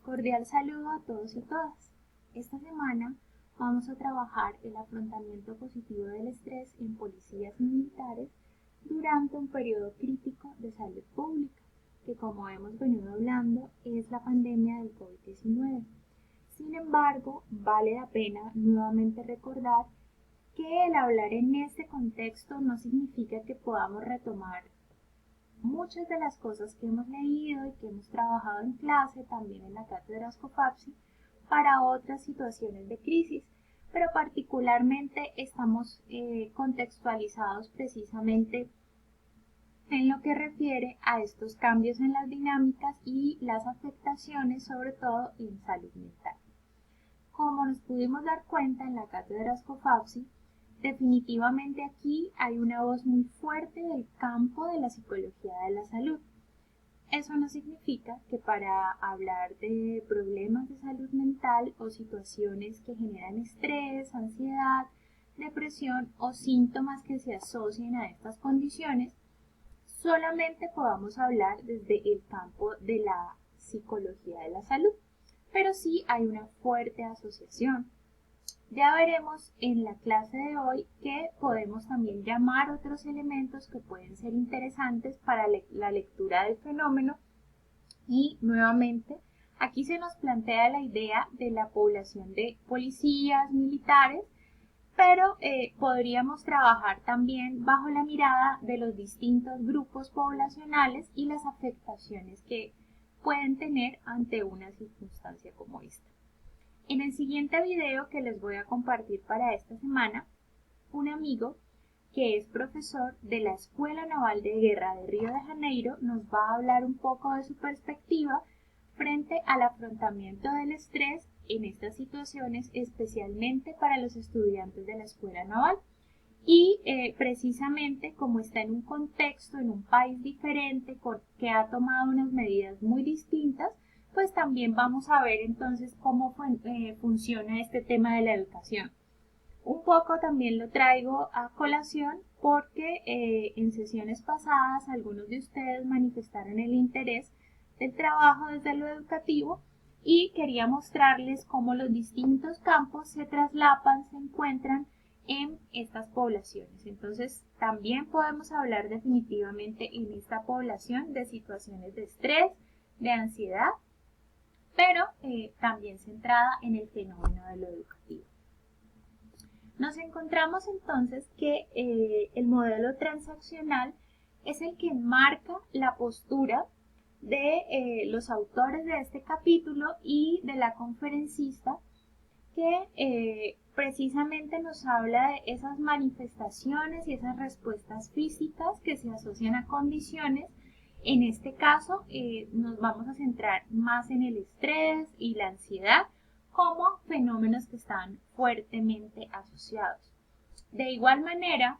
Cordial saludo a todos y todas. Esta semana vamos a trabajar el afrontamiento positivo del estrés en policías y militares durante un periodo crítico de salud pública, que como hemos venido hablando es la pandemia del COVID-19. Sin embargo, vale la pena nuevamente recordar que el hablar en este contexto no significa que podamos retomar muchas de las cosas que hemos leído y que hemos trabajado en clase, también en la cátedra Scofapsi, para otras situaciones de crisis, pero particularmente estamos contextualizados precisamente en lo que refiere a estos cambios en las dinámicas y las afectaciones, sobre todo en salud mental. Como nos pudimos dar cuenta en la cátedra Scofapsi, definitivamente aquí hay una voz muy fuerte del campo de la psicología de la salud. Eso no significa que para hablar de problemas de salud mental o situaciones que generan estrés, ansiedad, depresión o síntomas que se asocien a estas condiciones, solamente podamos hablar desde el campo de la psicología de la salud, pero sí hay una fuerte asociación. Ya veremos en la clase de hoy que podemos también llamar otros elementos que pueden ser interesantes para la lectura del fenómeno y nuevamente aquí se nos plantea la idea de la población de policías, militares, pero podríamos trabajar también bajo la mirada de los distintos grupos poblacionales y las afectaciones que pueden tener ante una circunstancia como esta. En el siguiente video que les voy a compartir para esta semana, un amigo que es profesor de la Escuela Naval de Guerra de Río de Janeiro nos va a hablar un poco de su perspectiva frente al afrontamiento del estrés en estas situaciones, especialmente para los estudiantes de la Escuela Naval. Y precisamente como está en un contexto, en un país diferente, que ha tomado unas medidas muy distintas, pues también vamos a ver entonces cómo funciona este tema de la educación. Un poco también lo traigo a colación porque en sesiones pasadas algunos de ustedes manifestaron el interés del trabajo desde lo educativo y quería mostrarles cómo los distintos campos se traslapan, se encuentran en estas poblaciones. Entonces también podemos hablar definitivamente en esta población de situaciones de estrés, de ansiedad, pero también centrada en el fenómeno de lo educativo. Nos encontramos entonces que el modelo transaccional es el que marca la postura de los autores de este capítulo y de la conferencista que precisamente nos habla de esas manifestaciones y esas respuestas físicas que se asocian a condiciones. En este caso nos vamos a centrar más en el estrés y la ansiedad como fenómenos que están fuertemente asociados. De igual manera,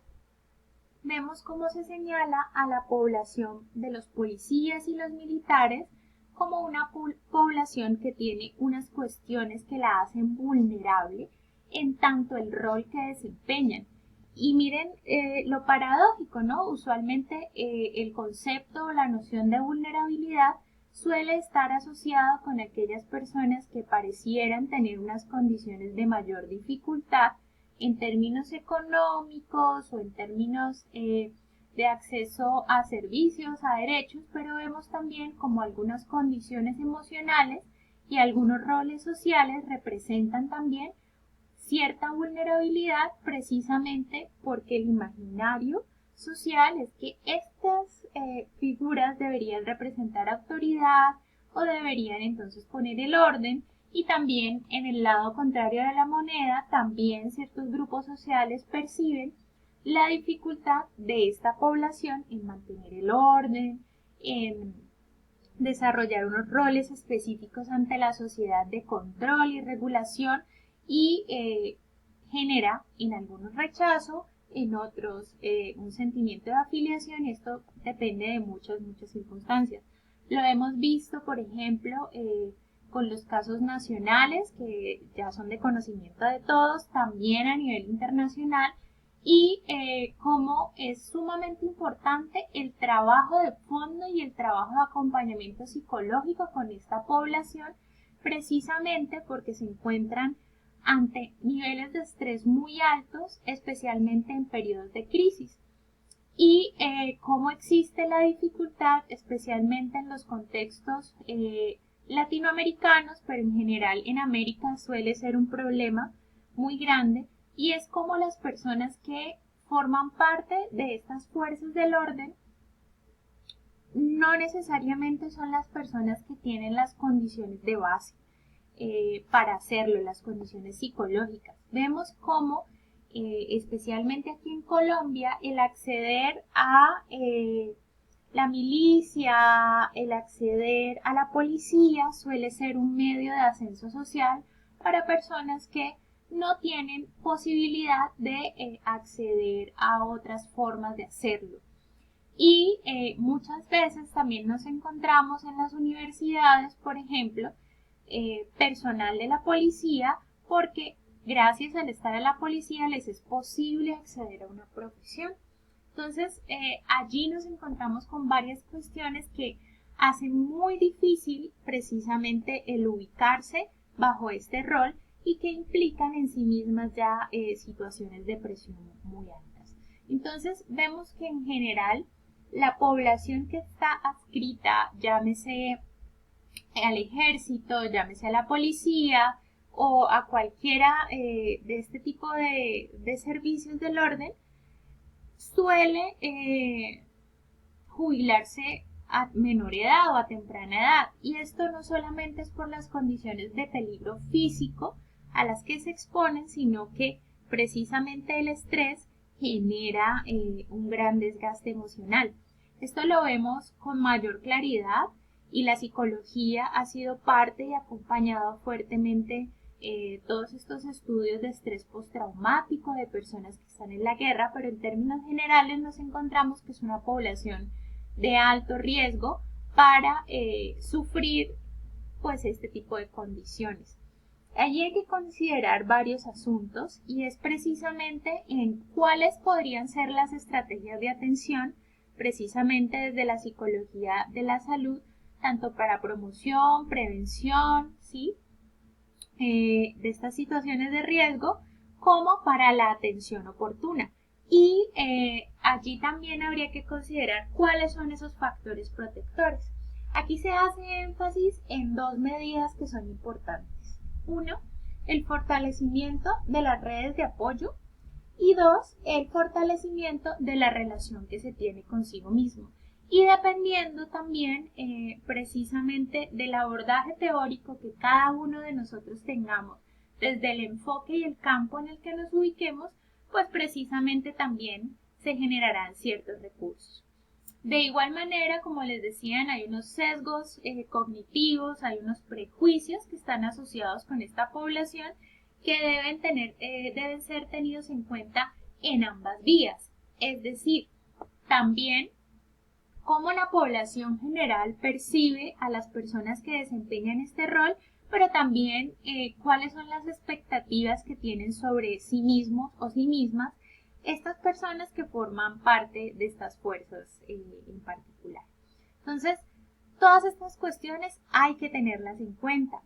vemos cómo se señala a la población de los policías y los militares como una población que tiene unas cuestiones que la hacen vulnerable en tanto el rol que desempeñan. Y miren lo paradójico, ¿no? Usualmente el concepto o la noción de vulnerabilidad suele estar asociado con aquellas personas que parecieran tener unas condiciones de mayor dificultad en términos económicos o en términos de acceso a servicios, a derechos, pero vemos también como algunas condiciones emocionales y algunos roles sociales representan también cierta vulnerabilidad precisamente porque el imaginario social es que estas figuras deberían representar autoridad o deberían entonces poner el orden y también en el lado contrario de la moneda también ciertos grupos sociales perciben la dificultad de esta población en mantener el orden, en desarrollar unos roles específicos ante la sociedad de control y regulación y genera en algunos rechazo, en otros un sentimiento de afiliación y esto depende de muchas circunstancias. Lo hemos visto, por ejemplo, con los casos nacionales que ya son de conocimiento de todos, también a nivel internacional y cómo es sumamente importante el trabajo de fondo y el trabajo de acompañamiento psicológico con esta población precisamente porque se encuentran ante niveles de estrés muy altos, especialmente en periodos de crisis. Y cómo existe la dificultad, especialmente en los contextos latinoamericanos, pero en general en América suele ser un problema muy grande, y es cómo las personas que forman parte de estas fuerzas del orden no necesariamente son las personas que tienen las condiciones de base para hacerlo, las condiciones psicológicas. Vemos cómo, especialmente aquí en Colombia, el acceder a la milicia, el acceder a la policía suele ser un medio de ascenso social para personas que no tienen posibilidad de acceder a otras formas de hacerlo. Y muchas veces también nos encontramos en las universidades, por ejemplo, personal de la policía, porque gracias al estar en la policía les es posible acceder a una profesión. Entonces, allí nos encontramos con varias cuestiones que hacen muy difícil precisamente el ubicarse bajo este rol y que implican en sí mismas ya situaciones de presión muy altas. Entonces, vemos que en general la población que está adscrita, llámese al ejército, llámese a la policía o a cualquiera de este tipo de servicios del orden, suele jubilarse a menor edad o a temprana edad. Y esto no solamente es por las condiciones de peligro físico a las que se exponen, sino que precisamente el estrés genera un gran desgaste emocional. Esto lo vemos con mayor claridad y la psicología ha sido parte y acompañado fuertemente todos estos estudios de estrés postraumático de personas que están en la guerra, pero en términos generales nos encontramos que es una población de alto riesgo para sufrir pues este tipo de condiciones. Allí hay que considerar varios asuntos y es precisamente en cuáles podrían ser las estrategias de atención precisamente desde la psicología de la salud, tanto para promoción, prevención, ¿sí? De estas situaciones de riesgo, como para la atención oportuna. Y allí también habría que considerar cuáles son esos factores protectores. Aquí se hace énfasis en dos medidas que son importantes. Uno, el fortalecimiento de las redes de apoyo y dos, el fortalecimiento de la relación que se tiene consigo mismo. Y dependiendo también precisamente del abordaje teórico que cada uno de nosotros tengamos, desde el enfoque y el campo en el que nos ubiquemos, pues precisamente también se generarán ciertos recursos. De igual manera, como les decían, hay unos sesgos cognitivos, hay unos prejuicios que están asociados con esta población que deben ser tenidos en cuenta en ambas vías. Es decir, también cómo la población general percibe a las personas que desempeñan este rol, pero también cuáles son las expectativas que tienen sobre sí mismos o sí mismas estas personas que forman parte de estas fuerzas en particular. Entonces, todas estas cuestiones hay que tenerlas en cuenta.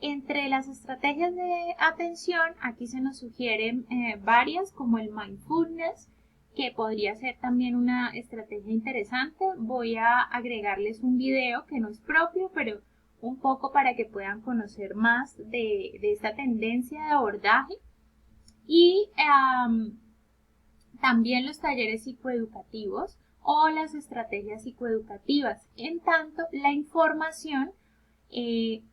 Entre las estrategias de atención, aquí se nos sugieren varias, como el mindfulness, que podría ser también una estrategia interesante. Voy a agregarles un video que no es propio, pero un poco para que puedan conocer más de esta tendencia de abordaje. Y también los talleres psicoeducativos o las estrategias psicoeducativas. En tanto, la información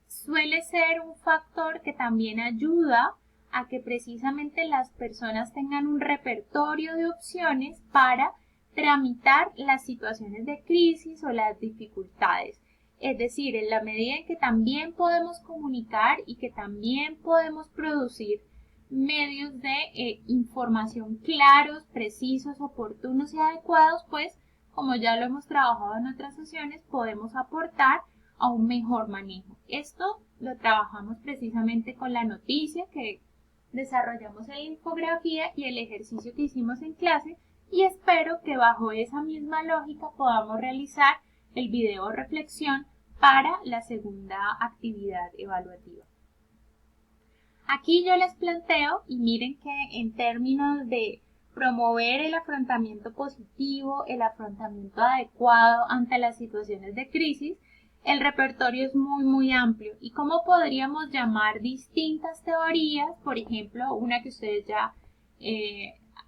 suele ser un factor que también ayuda a que precisamente las personas tengan un repertorio de opciones para tramitar las situaciones de crisis o las dificultades. Es decir, en la medida en que también podemos comunicar y que también podemos producir medios de información claros, precisos, oportunos y adecuados, pues como ya lo hemos trabajado en otras sesiones, podemos aportar a un mejor manejo. Esto lo trabajamos precisamente con la noticia que desarrollamos en la infografía y el ejercicio que hicimos en clase, y espero que bajo esa misma lógica podamos realizar el video reflexión para la segunda actividad evaluativa. Aquí yo les planteo, y miren que en términos de promover el afrontamiento positivo, el afrontamiento adecuado ante las situaciones de crisis, el repertorio es muy amplio. ¿Y cómo podríamos llamar distintas teorías? Por ejemplo, una que ustedes ya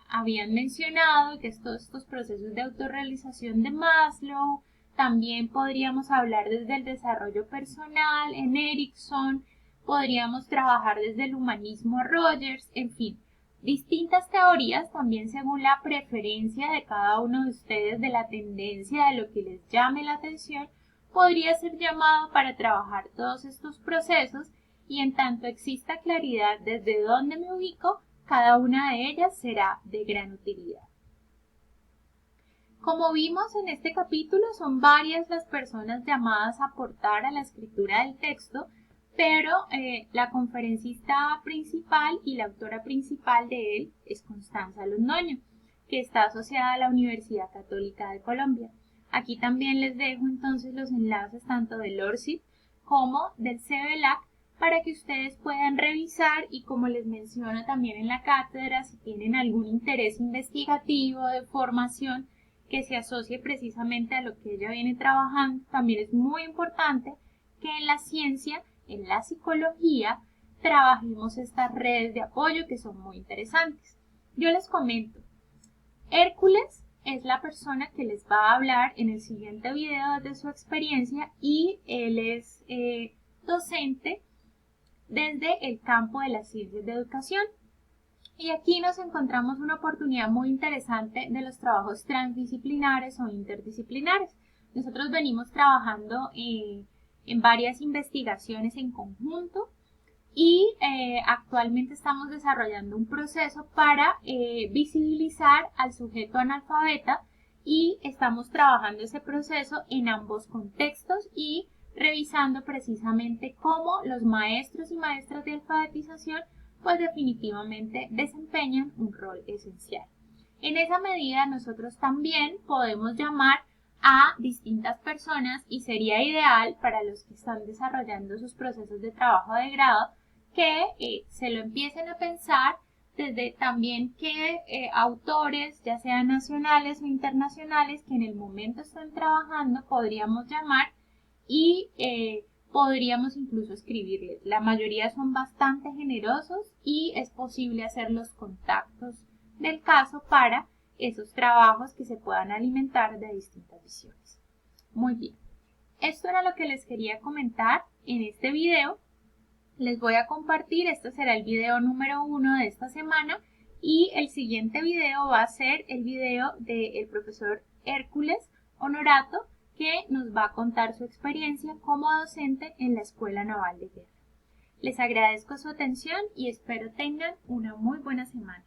habían mencionado, que es todos estos procesos de autorrealización de Maslow. También podríamos hablar desde el desarrollo personal en Erickson. Podríamos trabajar desde el humanismo Rogers, en fin, distintas teorías también según la preferencia de cada uno de ustedes, de la tendencia, de lo que les llame la atención, podría ser llamado para trabajar todos estos procesos y en tanto exista claridad desde dónde me ubico, cada una de ellas será de gran utilidad. Como vimos en este capítulo, son varias las personas llamadas a aportar a la escritura del texto, pero la conferencista principal y la autora principal de él es Constanza Londoño, que está asociada a la Universidad Católica de Colombia. Aquí también les dejo entonces los enlaces tanto del ORCID como del CEBELAC para que ustedes puedan revisar y, como les menciono también en la cátedra, si tienen algún interés investigativo de formación que se asocie precisamente a lo que ella viene trabajando, también es muy importante que en la ciencia, en la psicología, trabajemos estas redes de apoyo que son muy interesantes. Yo les comento, Hércules es la persona que les va a hablar en el siguiente video de su experiencia y él es docente desde el campo de las ciencias de educación. Y aquí nos encontramos una oportunidad muy interesante de los trabajos transdisciplinares o interdisciplinares. Nosotros venimos trabajando en varias investigaciones en conjunto y actualmente estamos desarrollando un proceso para visibilizar al sujeto analfabeta y estamos trabajando ese proceso en ambos contextos y revisando precisamente cómo los maestros y maestras de alfabetización pues definitivamente desempeñan un rol esencial. En esa medida nosotros también podemos llamar a distintas personas y sería ideal para los que están desarrollando sus procesos de trabajo de grado que se lo empiecen a pensar desde también qué autores, ya sean nacionales o internacionales, que en el momento están trabajando, podríamos llamar y podríamos incluso escribirles. La mayoría son bastante generosos y es posible hacer los contactos del caso para esos trabajos que se puedan alimentar de distintas visiones. Muy bien, esto era lo que les quería comentar en este video. Les voy a compartir, este será el video número 1 de esta semana y el siguiente video va a ser el video del profesor Hércules Honorato, que nos va a contar su experiencia como docente en la Escuela Naval de Guerra. Les agradezco su atención y espero tengan una muy buena semana.